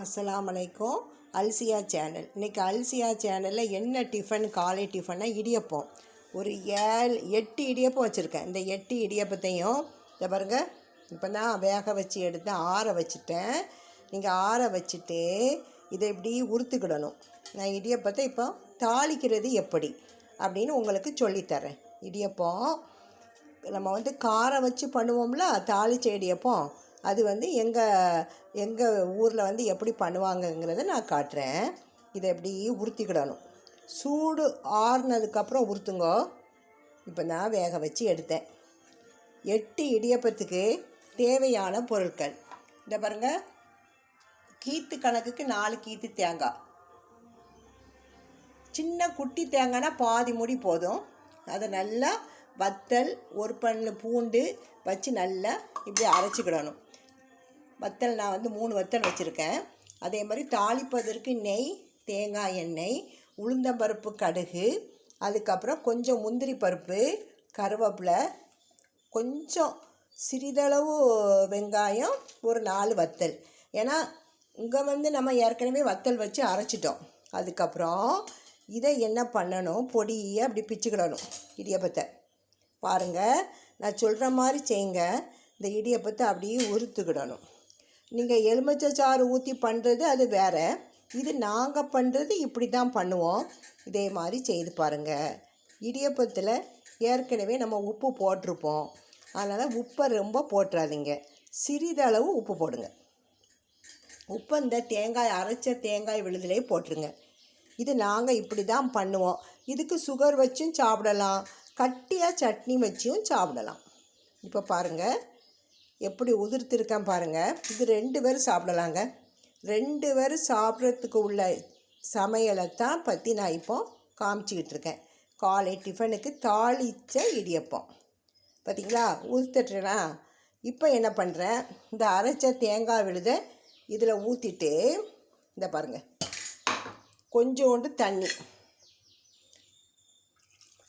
அஸ்ஸலாமு அலைக்கும். அல்சியா சேனல். இன்றைக்கி அல்சியா சேனலில் என்ன டிஃபன், காலை டிஃபன்னா இடியப்பம். ஒரு 8 இடியப்பம் வச்சுருக்கேன். இந்த 8 இடியப்பத்தையும் இதை பாருங்கள், இப்போ தான் வேக வச்சு எடுத்து ஆற வச்சுட்டேன். நீங்கள் ஆற வச்சுட்டு இதை இப்படி உறுத்துக்கிடணும். நான் இடியப்பத்தை இப்போ தாளிக்கிறது எப்படி அப்படின்னு உங்களுக்கு சொல்லித்தரேன். இடியப்பம் நம்ம காரம் வச்சு பண்ணுவோம்ல, தாளிச்ச இடியப்பம். அது எங்கள் ஊரில் எப்படி பண்ணுவாங்கங்கிறத நான் காட்டுறேன். இதை எப்படி உறுத்திக்கிடணும். சூடு ஆறுனதுக்கப்புறம் உறுத்துங்கோ. இப்போ நான் வேக வச்சு எடுத்தேன். 8 இடியப்பத்துக்கு தேவையான பொருட்கள் இந்த பாருங்கள். கீத்து கணக்குக்கு 4 கீத்து தேங்காய். சின்ன குட்டி தேங்காய்னா பாதி மூடி போதும். அதை நல்லா வத்தல், ஒரு பல்லு பூண்டு வச்சு நல்லா இப்படி அரைச்சிக்கிடணும். வத்தல் நான் 3 வத்தல் வச்சுருக்கேன். அதே மாதிரி தாளிப்பதற்கு நெய், தேங்காய் எண்ணெய், உளுந்தம்பருப்பு, கடுகு, அதுக்கப்புறம் கொஞ்சம் முந்திரி பருப்பு, கருவேப்பிலை, கொஞ்சம் சிறிதளவு வெங்காயம், ஒரு 4 வத்தல். ஏன்னா இங்கே நம்ம ஏற்கனவே வத்தல் வச்சு அரைச்சிட்டோம். அதுக்கப்புறம் இதை என்ன பண்ணணும், பொடியை அப்படி பிச்சுக்கிடணும். இடியப்பத்தை பாருங்கள், நான் சொல்கிற மாதிரி செய்யுங்க. இந்த இடியப்பத்தை அப்படியே உறுத்துக்கிடணும். நீங்கள் எலுமிச்சைச்சாறு ஊற்றி பண்ணுறது அது வேறு. இது நாங்கள் பண்ணுறது இப்படி தான் பண்ணுவோம். இதே மாதிரி செய்து பாருங்கள். இடியப்பத்தில் ஏற்கனவே நம்ம உப்பு போட்டிருப்போம். அதனால் உப்பை ரொம்ப போட்டுறாதீங்க. சிறிதளவு உப்பு போடுங்க. உப்பை இந்த தேங்காய் அரைச்ச தேங்காய் விழுதிலே போட்டுருங்க. இது நாங்கள் இப்படி தான் பண்ணுவோம். இதுக்கு சுகர் வச்சும் சாப்பிடலாம், கட்டியாக சட்னி வச்சும் சாப்பிடலாம். இப்போ பாருங்கள் எப்படி உதிர்த்திருக்கேன் பாருங்கள். இது 2 பேரும் சாப்பிடலாங்க. 2 பேரும் சாப்பிட்றதுக்கு உள்ள சமையலை தான் பற்றி நான் இப்போ காமிச்சிக்கிட்டு இருக்கேன். காலை டிஃபனுக்கு தாளித்த இடியப்பம் பார்த்திங்களா, உதிர்த்துட்டேனா. இப்போ என்ன பண்ணுறேன், இந்த அரைச்ச தேங்காய் விழுதை இதில் ஊற்றிட்டு இந்த பாருங்கள், கொஞ்சோண்டு தண்ணி,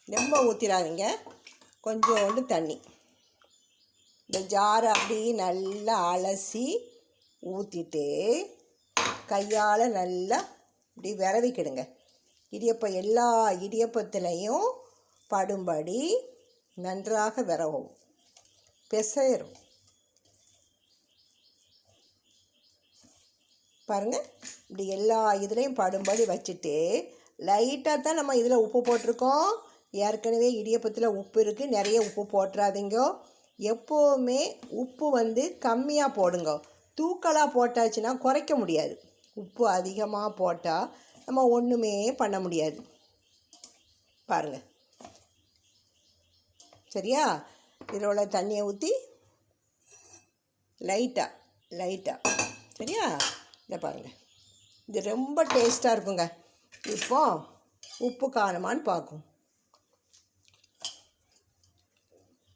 ரொம்ப ஊற்றிடாதீங்க, கொஞ்சோண்டு தண்ணி. இந்த ஜாரை அப்படி நல்லா அலசி ஊற்றிட்டு கையால் நல்லா இப்படி விரவிக்கிடுங்க. இடியப்பம் எல்லா இடியப்பத்துலேயும் படும்படி நன்றாக விரவும், பிசைரும். பாருங்கள், இப்படி எல்லா இதுலேயும் படும்படி வச்சுட்டு லைட்டாக தான் நம்ம இதில் உப்பு போட்டிருக்கோம். ஏற்கனவே இடியப்பத்தில் உப்பு இருக்குது, நிறைய உப்பு போட்டுறாதீங்க. எப்போவுமே உப்பு கம்மியாக போடுங்க. தூக்கலாக போட்டாச்சுன்னா குறைக்க முடியாது. உப்பு அதிகமாக போட்டால் நம்ம ஒன்றுமே பண்ண முடியாது. பாருங்கள், சரியா. இதில் உள்ள தண்ணியை ஊற்றி லைட்டாக சரியா. இதை பாருங்கள், இது ரொம்ப டேஸ்ட்டாக இருக்குங்க. இப்போ உப்பு காணுமான்னு பார்க்கும்.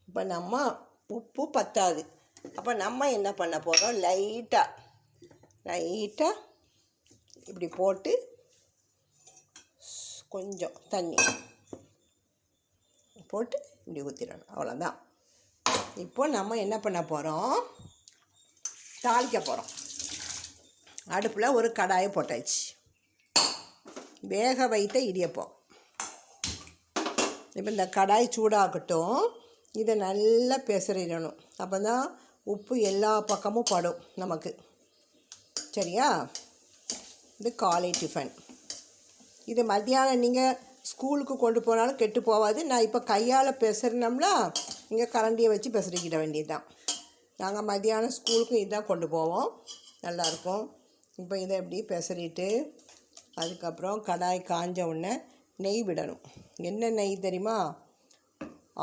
இப்போ நம்ம உப்பு பத்தாது. அப்போ நம்ம என்ன பண்ண போகிறோம், லைட்டாக இப்படி போட்டு கொஞ்சம் தண்ணி போட்டு இப்படி ஊற்றிடணும். அவ்வளோதான். இப்போ நம்ம என்ன பண்ண போகிறோம், தாளிக்க போகிறோம். அடுப்பில் ஒரு கடாயை போட்டாச்சு. வேக வைத்த இடியப்பம். இப்போ இந்த கடாய் சூடாகட்டும். இதை நல்லா பிசறிடணும். அப்போ தான் உப்பு எல்லா பக்கமும் படும் நமக்கு, சரியா. இது காலை டிஃபன். இது மத்தியானம் நீங்கள் ஸ்கூலுக்கு கொண்டு போனாலும் கெட்டு போகாது. நான் இப்போ கையால் பிசறினோம்னா நீங்கள் கரண்டியை வச்சு பிசறிக்கிட வேண்டியது தான். நாங்கள் மத்தியானம் ஸ்கூலுக்கும் இதுதான் கொண்டு போவோம், நல்லாயிருக்கும். இப்போ இதை எப்படி பிசறிட்டு அதுக்கப்புறம் கடாய் காஞ்ச உடனே நெய் விடணும். என்ன நெய் தெரியுமா,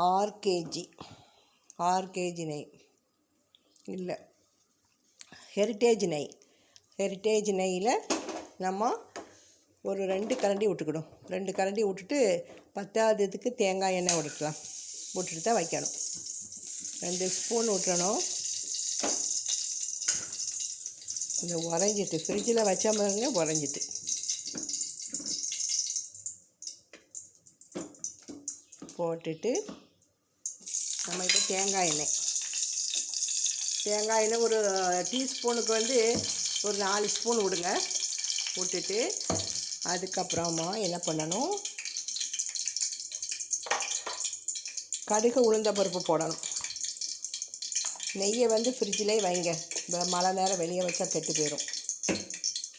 6 கேஜி நெய் இல்லை, ஹெரிட்டேஜ் நெய்யில் நம்ம ஒரு 2 கரண்டி விட்டுக்கிடும். 2 கரண்டி விட்டுட்டு 10ஆவதுக்கு தேங்காய் எண்ணெய் விட்டுட்டு தான் வைக்கணும். 2 ஸ்பூன் விட்டுறணும். இந்த உறைஞ்சிட்டு ஃப்ரிட்ஜில் வச்ச பாருங்க, உறைஞ்சிட்டு போட்டுட்டு நம்ம இப்போ தேங்காய் எண்ணெய் ஒரு டீஸ்பூனுக்கு ஒரு 4 ஸ்பூன் விடுங்க. விட்டுட்டு அதுக்கப்புறமா என்ன பண்ணணும், கடுகு உளுந்த பருப்பு போடணும். நெய்யை வந்து ஃப்ரிட்ஜிலே வைங்க, மழை நேரம் வெளியே வச்சா கெட்டு போயிடும்.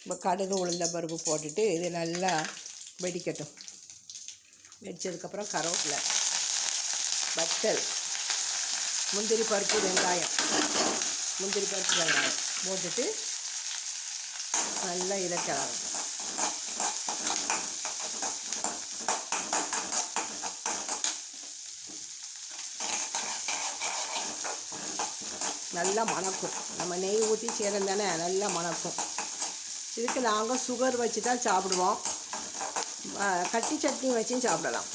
இப்போ கடுகு உளுந்த பருப்பு போட்டுட்டு இது நல்லா வெடிக்கட்டும். வெடித்ததுக்கப்புறம் கருவேப்பிலை, வத்தல், முந்திரி பருப்பு, வெங்காயம் போட்டுட்டு நல்லா இதை கிளறணும். நல்லா மணக்கும். நம்ம நெய் ஊற்றி செய்கிறது தானே, நல்லா மணக்கும். இதுக்கு நாங்கள் சுகர் வச்சு தான் சாப்பிடுவோம். கட்டி சட்னி வச்சும் சாப்பிடலாம்.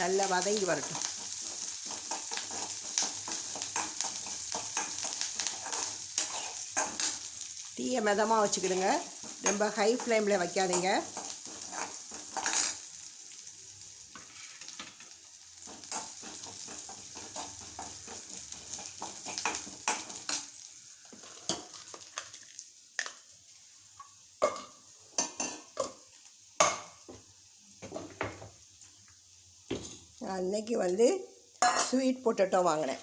நல்லா வதங்கி வரட்டும். தீயை மிதமாக வச்சுக்கிடுங்க, ரொம்ப ஹை ஃப்ளேமில் வைக்காதீங்க. அன்னைக்கு வந்து ஸ்வீட் பொட்டேட்டோ வாங்கினேன்.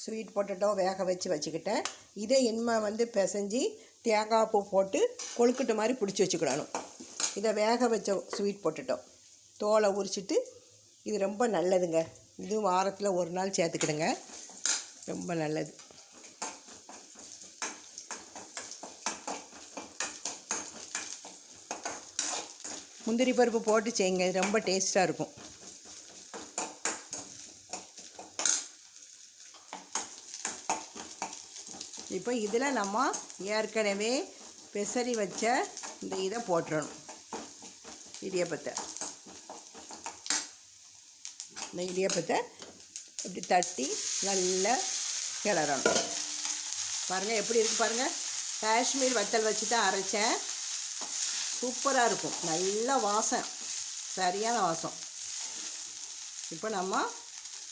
ஸ்வீட் பொட்டேட்டோ வேக வச்சுக்கிட்டேன். இதை இனிமே வந்து பிசைஞ்சி தேங்காய் பூ போட்டு கொழுக்கட்டை மாதிரி பிடிச்சி வச்சுக்கிடணும். இதை வேக வச்ச ஸ்வீட் பொட்டேட்டோ தோலை உரிச்சிட்டு, இது ரொம்ப நல்லதுங்க. இது வாரத்தில் ஒரு நாள் சேர்த்துக்கிடுங்க, ரொம்ப நல்லது. முந்திரி பருப்பு போட்டு செய்யுங்க, இது ரொம்ப டேஸ்ட்டாக இருக்கும். இப்போ இதில் நம்ம ஏற்கனவே பெசரி வச்ச இந்த இதை போட்டுறணும். இடியப்பத்தை இப்படி தட்டி நல்லா கிளறணும். பாருங்கள் எப்படி இருக்குது பாருங்கள். காஷ்மீர் வத்தல் வச்சு தான் அரைச்சேன். சூப்பராக இருக்கும், நல்ல வாசம், சரியான வாசம். இப்போ நம்ம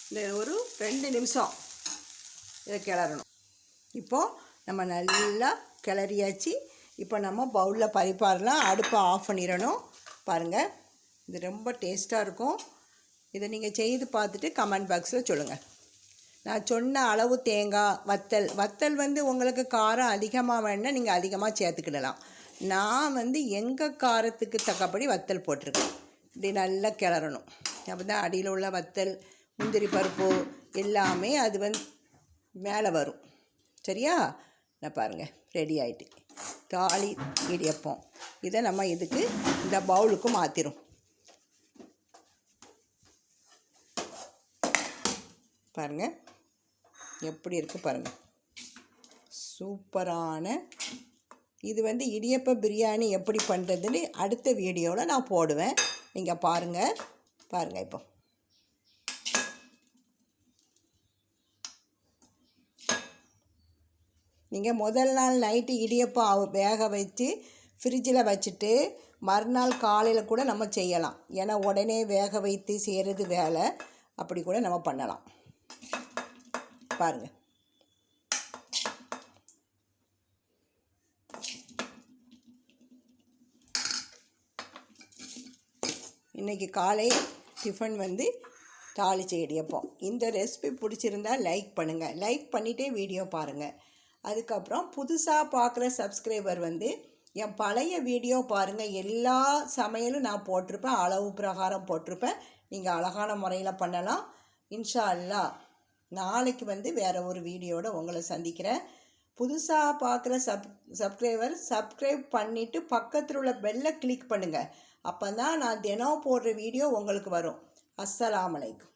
இந்த ஒரு 2 நிமிஷம் இதை கிளறணும். இப்போது நம்ம நல்லா கிளறியாச்சு. இப்போ நம்ம பவுலில் பரிமாறலாம். அடுப்பை ஆஃப் பண்ணிடணும். பாருங்கள், இது ரொம்ப டேஸ்ட்டாக இருக்கும். இதை நீங்கள் செய்து பார்த்துட்டு கமெண்ட் பாக்ஸில் சொல்லுங்கள். நான் சொன்ன அளவு தேங்காய், வத்தல் வந்து உங்களுக்கு காரம் அதிகமாக வேணுன்னா நீங்கள் அதிகமாக சேர்த்துக்கிடலாம். நான் வந்து எங்கள் காரத்துக்கு தக்கபடி வத்தல் போட்டிருக்கேன். இப்படி நல்லா கிளறணும். அப்போ தான் அடியில் உள்ள வத்தல், முந்திரி பருப்பு எல்லாமே அது வந்து மேலே வரும். சரியா? நான் பாருங்கள், ரெடி ஆகிட்டு தாலி இடியப்பம். இதை நம்ம இதுக்கு இந்த பவுலுக்கு மாற்றிடும். பாருங்கள் எப்படி இருக்குது பாருங்கள், சூப்பரான. இது வந்து இடியப்ப பிரியாணி எப்படி பண்ணுறதுன்னு அடுத்த வீடியோவில் நான் போடுவேன், நீங்கள் பாருங்கள். இப்போ நீங்கள் முதல் நாள் நைட்டு இடியப்பம் வேக வச்சு ஃப்ரிட்ஜில் வச்சுட்டு மறுநாள் காலையில் கூட நம்ம செய்யலாம். ஏன்னா உடனே வேக வைத்து செய்கிறது வேலை, அப்படி கூட நம்ம பண்ணலாம். பாருங்கள், இன்றைக்கி காலை டிஃபன் வந்து தாளிச்ச இடியப்பம். இந்த ரெசிபி பிடிச்சிருந்தால் லைக் பண்ணுங்கள், லைக் பண்ணிவிட்டே வீடியோ பாருங்கள். அதுக்கப்புறம் புதுசாக பார்க்குற சப்ஸ்கிரைபர் வந்து என் பழைய வீடியோ பாருங்கள். எல்லா சமையலும் நான் போட்டிருப்பேன், அளவு பிரகாரம் போட்டிருப்பேன். நீங்கள் அழகான முறையில் பண்ணலாம். இன்ஷா அல்லாஹ் நாளைக்கு வந்து வேறு ஒரு வீடியோட உங்களை சந்திக்கிறேன். புதுசாக பார்க்குற சப்ஸ்கிரைப் பண்ணிவிட்டு பக்கத்தில் உள்ள பெல்லை கிளிக் பண்ணுங்கள். அப்போ தான் நான் தினம் போடுற வீடியோ உங்களுக்கு வரும். அஸ்ஸலாமு அலைக்கும்.